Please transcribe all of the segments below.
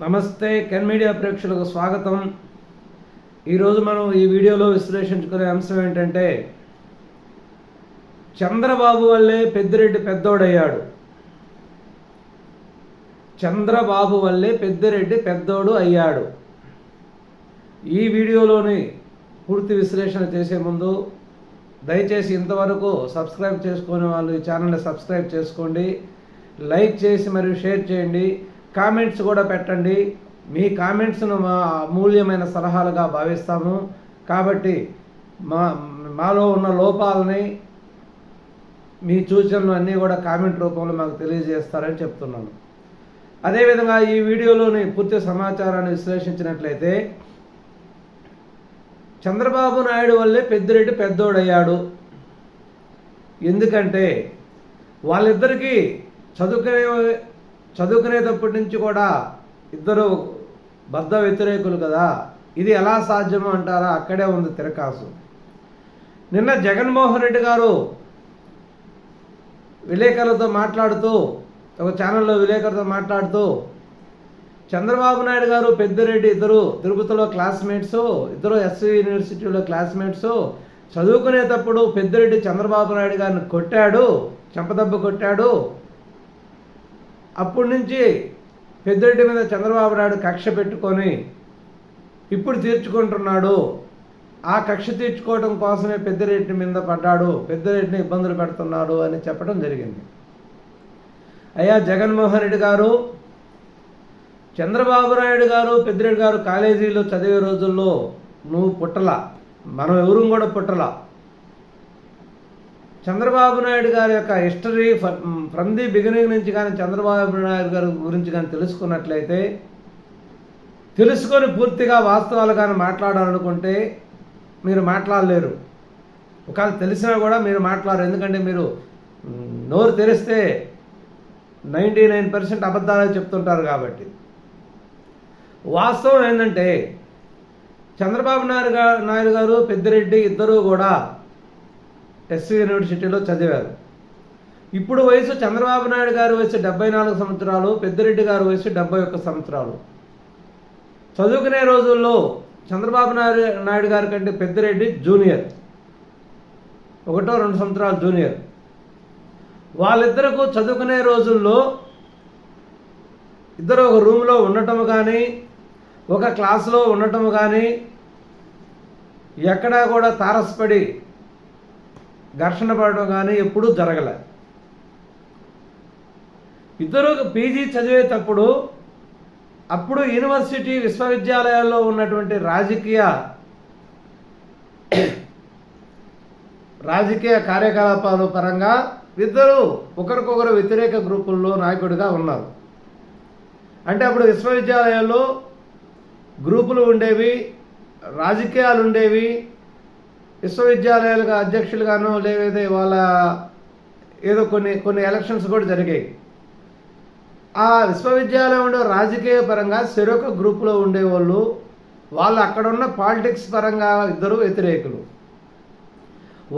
నమస్తే can media ప్రేక్షకులకు స్వాగతం. ఈరోజు మనం ఈ వీడియోలో విశ్లేషించుకునే అంశం ఏంటంటే, చంద్రబాబు వల్లే పెద్దిరెడ్డి పెద్దోడయ్యాడు. చంద్రబాబు వల్లే పెద్దిరెడ్డి పెద్దోడు అయ్యాడు. ఈ వీడియోలోని పూర్తి విశ్లేషణ చేసే ముందు దయచేసి ఇంతవరకు సబ్స్క్రైబ్ చేసుకునే వాళ్ళు ఈ ఛానల్ని సబ్స్క్రైబ్ చేసుకోండి, లైక్ చేసి మరియు షేర్ చేయండి, కామెంట్స్ కూడా పెట్టండి. మీ కామెంట్స్ను మా అమూల్యమైన సలహాలుగా భావిస్తాము. కాబట్టి మాలో ఉన్న లోపాలని, మీ సూచనలు అన్నీ కూడా కామెంట్ రూపంలో మాకు తెలియజేస్తారని చెప్తున్నాను. అదేవిధంగా ఈ వీడియోలోని పూర్తి సమాచారాన్ని విశ్లేషించినట్లయితే, చంద్రబాబు నాయుడు వల్లే పెద్దిరెడ్డి పెద్దోడయ్యాడు. ఎందుకంటే వాళ్ళిద్దరికీ చదువుకునేటప్పటి నుంచి కూడా ఇద్దరు బద్ధ వ్యతిరేకులు కదా. ఇది ఎలా సాధ్యమో అంటారా? అక్కడే ఉంది తిరకాసు. నిన్న జగన్మోహన్ రెడ్డి గారు విలేకరులతో మాట్లాడుతూ, ఒక ఛానల్లో విలేకరులతో మాట్లాడుతూ, చంద్రబాబు నాయుడు గారు పెద్దిరెడ్డి ఇద్దరు తిరుపతిలో క్లాస్మేట్స్, ఇద్దరు ఎస్వి యూనివర్సిటీలో క్లాస్మేట్స్. చదువుకునేటప్పుడు పెద్దిరెడ్డి చంద్రబాబు నాయుడు గారిని కొట్టాడు, చెంపదెబ్బ కొట్టాడు. అప్పటి నుంచి పెద్దిరెడ్డి మీద చంద్రబాబు నాయుడు కక్ష పెట్టుకొని ఇప్పుడు తీర్చుకుంటున్నాడు. ఆ కక్ష తీర్చుకోవడం కోసమే పెద్దిరెడ్డి మీద పడ్డాడు, పెద్దిరెడ్డిని ఇబ్బందులు పెడుతున్నాడు అని చెప్పడం జరిగింది. అయ్యా జగన్మోహన్ రెడ్డి గారు, చంద్రబాబు నాయుడు గారు పెద్దిరెడ్డి గారు కాలేజీలో చదివే రోజుల్లో నువ్వు పుట్టలా, మనం ఎవరూ కూడా పుట్టలా. చంద్రబాబు నాయుడు గారి యొక్క హిస్టరీ ఫ్రమ్ ది బిగినింగ్ నుంచి కానీ చంద్రబాబు నాయుడు గారి గురించి కానీ తెలుసుకున్నట్లయితే, తెలుసుకొని పూర్తిగా వాస్తవాలు కానీ మాట్లాడాలనుకుంటే మీరు మాట్లాడలేరు. ఒకవేళ తెలిసినా కూడా మీరు మాట్లాడరు. ఎందుకంటే మీరు నోరు తెరిస్తే 99% అబద్ధాలు చెప్తుంటారు. కాబట్టి వాస్తవం ఏంటంటే, చంద్రబాబు నాయుడు గారు పెద్దిరెడ్డి ఇద్దరూ కూడా ఎస్వి యూనివర్సిటీలో చదివారు. ఇప్పుడు వయసు చంద్రబాబు నాయుడు గారి వయసు 74 సంవత్సరాలు, పెద్దిరెడ్డి గారి వయసు 71 సంవత్సరాలు. చదువుకునే రోజుల్లో చంద్రబాబు నాయుడు గారి కంటే పెద్దిరెడ్డి జూనియర్, 1-2 సంవత్సరాలు జూనియర్. వాళ్ళిద్దరకు చదువుకునే రోజుల్లో ఇద్దరు ఒక రూమ్లో ఉండటం కానీ, ఒక క్లాసులో ఉండటం కానీ, ఎక్కడా కూడా తారసపడి ఘర్షణ పడడం కానీ ఎప్పుడూ జరగలే. ఇద్దరు పీజీ చదివేటప్పుడు అప్పుడు యూనివర్సిటీ విశ్వవిద్యాలయాల్లో ఉన్నటువంటి రాజకీయ కార్యకలాపాల పరంగా ఇద్దరు ఒకరికొకరు వ్యతిరేక గ్రూపుల్లో నాయకుడిగా ఉన్నారు. అంటే అప్పుడు విశ్వవిద్యాలయాల్లో గ్రూపులు ఉండేవి, రాజకీయాలు ఉండేవి. విశ్వవిద్యాలయాలుగా అధ్యక్షులుగానో లేకపోతే వాళ్ళ ఏదో కొన్ని ఎలక్షన్స్ కూడా జరిగాయి. ఆ విశ్వవిద్యాలయం ఉండే రాజకీయ పరంగా చెరొక గ్రూపులో ఉండేవాళ్ళు. వాళ్ళు అక్కడ ఉన్న పాలిటిక్స్ పరంగా ఇద్దరు వ్యతిరేకులు.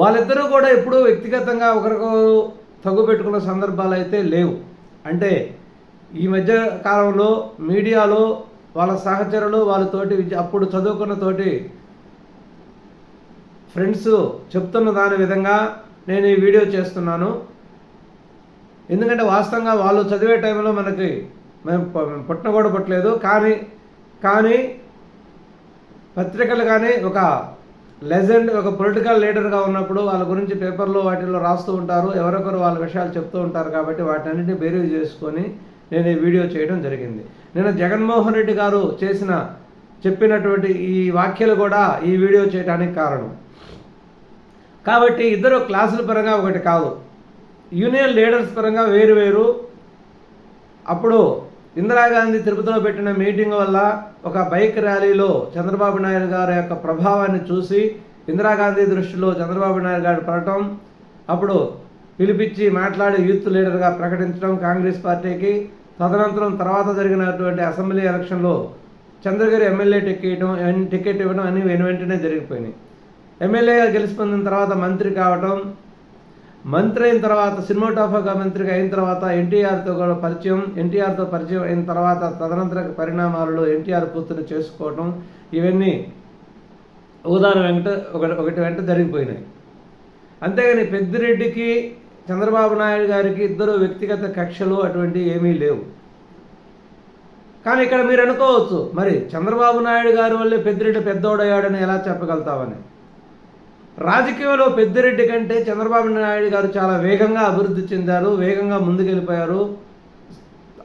వాళ్ళిద్దరూ కూడా ఎప్పుడూ వ్యక్తిగతంగా ఒకరికొకరు తగ్గు పెట్టుకున్న సందర్భాలు అయితే లేవు. అంటే ఈ మధ్య కాలంలో మీడియాలో వాళ్ళ సహచరులు, వాళ్ళతోటి అప్పుడు చదువుకున్న తోటి ఫ్రెండ్స్ చెప్తున్న దాని విధంగా నేను ఈ వీడియో చేస్తున్నాను. ఎందుకంటే వాస్తవంగా వాళ్ళు చదివే టైంలో మేము పుట్టన కూడా పుట్టలేదు. కానీ పత్రికలు కానీ ఒక లెజెండ్, ఒక పొలిటికల్ లీడర్గా ఉన్నప్పుడు వాళ్ళ గురించి పేపర్లో వాటిల్లో రాస్తూ ఉంటారు, ఎవరొకరు వాళ్ళ విషయాలు చెప్తూ ఉంటారు. కాబట్టి వాటన్నిటిని బేరీజ్ చేసుకొని నేను ఈ వీడియో చేయడం జరిగింది. నేను జగన్మోహన్ రెడ్డి గారు చెప్పినటువంటి ఈ వ్యాఖ్యలు కూడా ఈ వీడియో చేయడానికి కారణం. కాబట్టి ఇద్దరు క్లాసుల పరంగా ఒకటి కాదు, యూనియన్ లీడర్స్ పరంగా వేరు. అప్పుడు ఇందిరాగాంధీ తిరుపతిలో పెట్టిన మీటింగ్ వల్ల ఒక బైక్ ర్యాలీలో చంద్రబాబు నాయుడు గారి యొక్క ప్రభావాన్ని చూసి ఇందిరాగాంధీ దృష్టిలో చంద్రబాబు నాయుడు గారు పడటం, అప్పుడు పిలిపించి మాట్లాడి యూత్ లీడర్గా ప్రకటించడం కాంగ్రెస్ పార్టీకి. తదనంతరం తర్వాత జరిగినటువంటి అసెంబ్లీ ఎలక్షన్లో చంద్రగిరి ఎమ్మెల్యే టికెట్ ఇవ్వడం అన్ని వెంటనే జరిగిపోయినాయి. ఎమ్మెల్యేగా గెలిచి పొందిన తర్వాత మంత్రి కావటం, మంత్రి అయిన తర్వాత సినిమాటోగ్రఫీ మంత్రిగా అయిన తర్వాత ఎన్టీఆర్తో కూడా ఎన్టీఆర్తో పరిచయం అయిన తర్వాత తదనంతర పరిణామాలలో ఎన్టీఆర్ కూతురు చేసుకోవటం, ఇవన్నీ ఉదాహరణ ఒకటి వెంట జరిగిపోయినాయి. అంతేగాని పెద్దిరెడ్డికి చంద్రబాబు నాయుడు గారికి ఇద్దరు వ్యక్తిగత కక్షలు అటువంటివి ఏమీ లేవు. కానీ ఇక్కడ మీరు అనుకోవచ్చు, మరి చంద్రబాబు నాయుడు గారి వల్లే పెద్దిరెడ్డి పెద్దోడయ్యాడని ఎలా చెప్పగలుగుతామని. రాజకీయంలో పెద్దిరెడ్డి కంటే చంద్రబాబు నాయుడు గారు చాలా వేగంగా అభివృద్ధి చెందారు, వేగంగా ముందుకెళ్ళిపోయారు.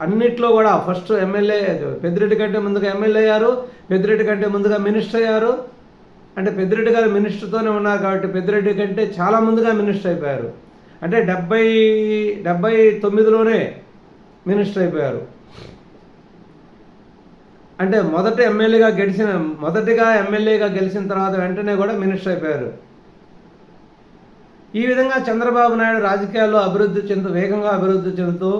అన్నిట్లో కూడా ఫస్ట్ ఎమ్మెల్యే, పెద్దిరెడ్డి కంటే ముందుగా ఎమ్మెల్యే అయ్యారు, పెద్దిరెడ్డి కంటే ముందుగా మినిస్టర్ అయ్యారు. అంటే పెద్దిరెడ్డి గారు మినిస్టర్తోనే ఉన్నారు కాబట్టి పెద్దిరెడ్డి కంటే చాలా ముందుగా మినిస్టర్ అయిపోయారు. అంటే 79లోనే మినిస్టర్ అయిపోయారు. అంటే మొదటిగా ఎమ్మెల్యేగా గెలిచిన తర్వాత వెంటనే కూడా మినిస్టర్ అయిపోయారు. ఈ విధంగా చంద్రబాబు నాయుడు రాజకీయాల్లో వేగంగా అభివృద్ధి చెందుతూ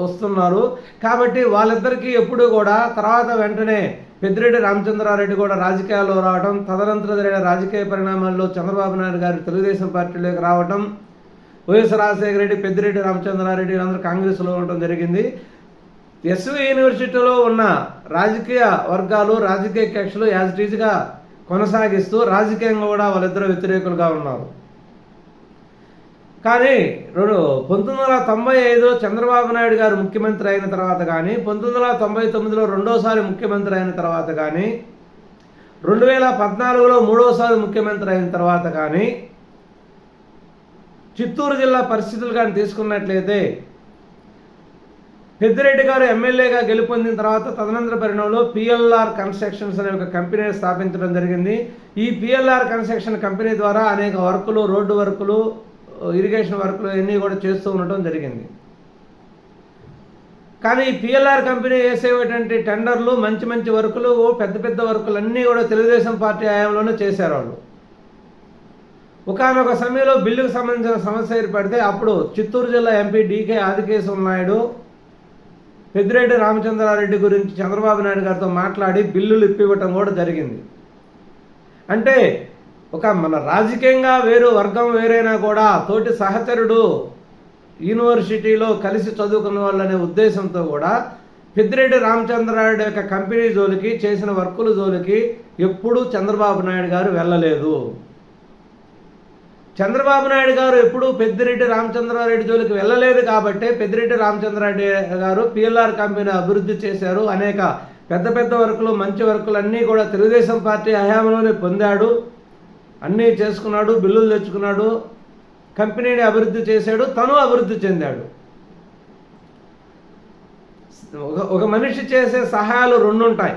వస్తున్నారు. కాబట్టి వాళ్ళిద్దరికీ ఎప్పుడూ కూడా తర్వాత వెంటనే పెద్దిరెడ్డి రామచంద్రారెడ్డి కూడా రాజకీయాల్లో రావడం, తదనంతర జరిగిన రాజకీయ పరిణామాల్లో చంద్రబాబు నాయుడు గారు తెలుగుదేశం పార్టీలోకి రావడం, వైఎస్ రాజశేఖర రెడ్డి, పెద్దిరెడ్డి రామచంద్రారెడ్డి అందరూ కాంగ్రెస్లో ఉండటం జరిగింది. ఎస్వి యూనివర్సిటీలో ఉన్న రాజకీయ వర్గాలు, రాజకీయ కక్షలు యాజ్ ఇట్ ఈజ్గా కొనసాగిస్తూ రాజకీయంగా కూడా వాళ్ళిద్దరూ వ్యతిరేకులుగా ఉన్నారు. కానీ 1995లో చంద్రబాబు నాయుడు గారు ముఖ్యమంత్రి అయిన తర్వాత కానీ, 1999లో రెండోసారి ముఖ్యమంత్రి అయిన తర్వాత కానీ, 2014లో మూడోసారి ముఖ్యమంత్రి అయిన తర్వాత కానీ, చిత్తూరు జిల్లా పరిస్థితులు కానీ తీసుకున్నట్లయితే పెద్దిరెడ్డి గారు ఎమ్మెల్యేగా గెలుపొందిన తర్వాత తదనంతర పరిణామంలో పిఎల్ఆర్ కన్స్ట్రక్షన్స్ అనే ఒక కంపెనీని స్థాపించడం జరిగింది. ఈ పిఎల్ఆర్ కన్స్ట్రక్షన్ కంపెనీ ద్వారా అనేక వర్కులు, రోడ్డు వర్కులు, ఇరిగేషన్ వర్కులు అన్నీ కూడా చేస్తూ ఉండటం జరిగింది. కానీ ఈ పిఎల్ఆర్ కంపెనీ వేసేటువంటి టెండర్లు, మంచి మంచి వర్కులు, పెద్ద వర్కులు అన్నీ కూడా తెలుగుదేశం పార్టీ హయాంలోనే చేశారు వాళ్ళు. ఒకానొక సమయంలో బిల్లుకు సంబంధించిన సమస్య ఏర్పడితే అప్పుడు చిత్తూరు జిల్లా ఎంపీ డికే ఆదికేశవ నాయుడు పెద్దిరెడ్డి రామచంద్రారెడ్డి గురించి చంద్రబాబు నాయుడు గారితో మాట్లాడి బిల్లులు ఇప్పివ్వటం కూడా జరిగింది. అంటే మన రాజకీయంగా వర్గం వేరైనా కూడా తోటి సహచరుడు, యూనివర్సిటీలో కలిసి చదువుకున్న వాళ్ళనే ఉద్దేశంతో కూడా పెద్దిరెడ్డి రామచంద్రారెడ్డి యొక్క కంపెనీ జోలికి, చేసిన వర్కుల జోలికి ఎప్పుడూ చంద్రబాబు నాయుడు గారు వెళ్ళలేదు. చంద్రబాబు నాయుడు గారు ఎప్పుడూ పెద్దిరెడ్డి రామచంద్రారెడ్డి జోలికి వెళ్ళలేదు కాబట్టి పెద్దిరెడ్డి రామచంద్రారెడ్డి గారు పిఎల్ఆర్ కంపెనీ అభివృద్ధి చేశారు. అనేక పెద్ద వర్కులు, మంచి వర్కులు అన్నీ కూడా తెలుగుదేశం పార్టీ హయాంలోనే పొందాడు. అన్నీ చేసుకున్నాడు, బిల్లులు తెచ్చుకున్నాడు, కంపెనీని అభివృద్ధి చేశాడు, తను అభివృద్ధి చెందాడు. ఒక మనిషి చేసే సహాయాలు రెండు ఉంటాయి,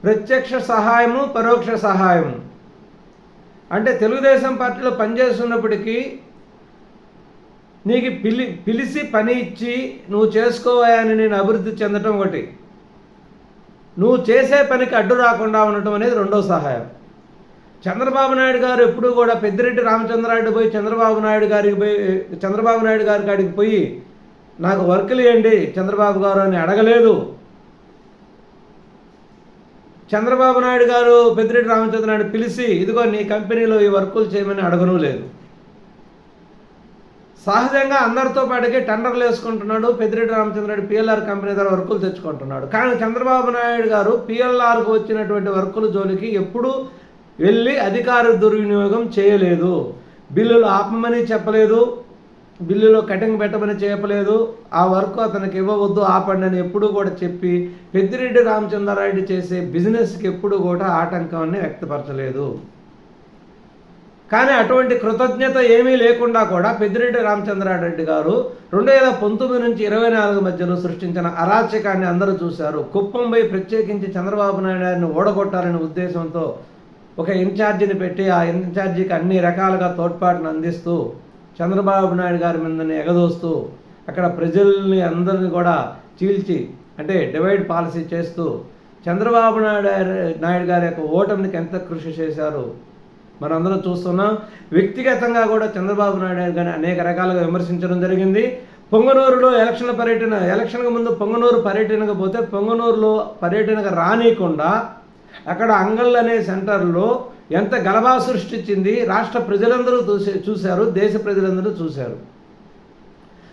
ప్రత్యక్ష సహాయము, పరోక్ష సహాయము. అంటే తెలుగుదేశం పార్టీలో పనిచేస్తున్నప్పటికీ నీకు పిలిచి పని ఇచ్చి నువ్వు చేసుకోవాలని నేను అభివృద్ధి చెందటం ఒకటి, నువ్వు చేసే పనికి అడ్డు రాకుండా ఉండటం అనేది రెండో సహాయం. చంద్రబాబు నాయుడు గారు ఎప్పుడూ కూడా పెద్దిరెడ్డి రామచంద్రారెడ్డి పోయి చంద్రబాబు నాయుడు గారి కాడికి పోయి నాకు వర్కులు ఇవ్వండి చంద్రబాబు గారు అని అడగలేదు. చంద్రబాబు నాయుడు గారు పెద్దిరెడ్డి రామచంద్రారెడ్డి పిలిచి ఇదిగో నీ కంపెనీలో ఈ వర్కులు చేయమని అడగను లేదు. సహజంగా అందరితో పాటుగా టెండర్లు వేసుకుంటున్నాడు. పెద్దిరెడ్డి రామచంద్రారెడ్డి పిఎల్ఆర్ కంపెనీ ద్వారా వర్కులు తెచ్చుకుంటున్నాడు. కానీ చంద్రబాబు నాయుడు గారు పిఎల్ఆర్కు వచ్చినటువంటి వర్కుల జోలికి ఎప్పుడూ వెళ్ళి అధికార దుర్వినియోగం చేయలేదు. బిల్లులు ఆపమని చెప్పలేదు, బిల్లులో కటింగ్ పెట్టమని చెప్పలేదు, ఆ వర్క్ అతనికి ఇవ్వవద్దు, ఆపండి అని ఎప్పుడూ కూడా చెప్పి పెద్దిరెడ్డి రామచంద్రారెడ్డి చేసే బిజినెస్కి ఎప్పుడు కూడా ఆటంకాన్ని వ్యక్తపరచలేదు. కానీ అటువంటి కృతజ్ఞత ఏమీ లేకుండా కూడా పెద్దిరెడ్డి రామచంద్రారెడ్డి గారు 2019 నుంచి 24 మధ్యలో సృష్టించిన అరాచకాన్ని అందరూ చూశారు. కుప్పంపై ప్రత్యేకించి చంద్రబాబు నాయుడు గారిని ఓడగొట్టాలనే ఉద్దేశంతో ఒక ఇన్ఛార్జిని పెట్టి ఆ ఇన్ఛార్జికి అన్ని రకాలుగా తోడ్పాటును అందిస్తూ చంద్రబాబు నాయుడు గారి మీదని ఎగదోస్తూ అక్కడ ప్రజల్ని అందరినీ కూడా చీల్చి అంటే డివైడ్ పాలసీ చేస్తూ చంద్రబాబు నాయుడు గారి యొక్క ఓటమికి ఎంత కృషి చేశారు మనందరం చూస్తున్నాం. వ్యక్తిగతంగా కూడా చంద్రబాబు నాయుడు గారిని అనేక రకాలుగా విమర్శించడం జరిగింది. పొంగనూరులో ఎలక్షన్కు ముందు పొంగనూరు పర్యటనకు పోతే పొంగనూరులో పర్యటనకు రానియకుండా అక్కడ అంగళ్ళు అనే సెంటర్లో ఎంత గలభా సృష్టించింది రాష్ట్ర ప్రజలందరూ చూశారు, దేశ ప్రజలందరూ చూశారు.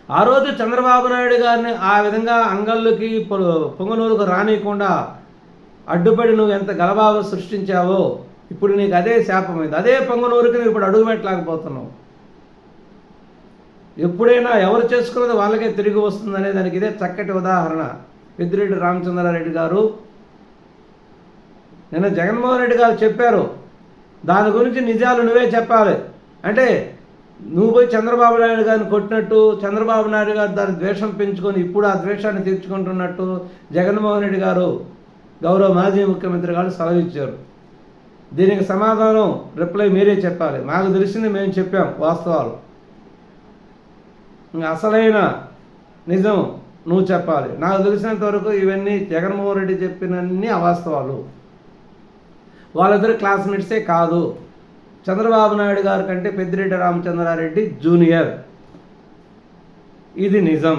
ఆ రోజు చంద్రబాబు నాయుడు గారిని ఆ విధంగా అంగళ్ళకి పొంగనూరుకు రానియకుండా అడ్డుపడి నువ్వు ఎంత గలభా సృష్టించావో ఇప్పుడు నీకు అదే శాపమైంది. అదే పొంగనూరుకి నువ్వు ఇప్పుడు అడుగు పెట్టలేకపోతున్నావు. ఎప్పుడైనా ఎవరు చేసుకున్నది వాళ్ళకే తిరిగి వస్తుందనే దానికి ఇదే చక్కటి ఉదాహరణ. పెద్దిరెడ్డి రామచంద్రారెడ్డి గారు నిన్న జగన్మోహన్ రెడ్డి గారు చెప్పారు, దాని గురించి నిజాలు నువ్వే చెప్పాలి అంటే నువ్వు పోయి చంద్రబాబు నాయుడు గారిని కొట్టినట్టు, చంద్రబాబు నాయుడు గారు దాని ద్వేషం పెంచుకొని ఇప్పుడు ఆ ద్వేషాన్ని తీర్చుకుంటున్నట్టు జగన్మోహన్ రెడ్డి గారు గౌరవ మాజీ ముఖ్యమంత్రి గారు సెలవిచ్చారు. దీనికి సమాధానం రిప్లై మీరే చెప్పాలి. మాకు తెలిసింది మేము చెప్పాం వాస్తవాలు. అసలైన నిజం నువ్వు చెప్పాలి. నాకు తెలిసినంత వరకు ఇవన్నీ జగన్మోహన్ రెడ్డి చెప్పినన్ని అవాస్తవాలు. వాళ్ళిద్దరు క్లాస్మేట్సే కాదు. చంద్రబాబు నాయుడు గారి కంటే పెద్దిరెడ్డి రామచంద్రారెడ్డి జూనియర్. ఇది నిజం.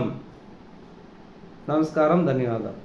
నమస్కారం, ధన్యవాదాలు.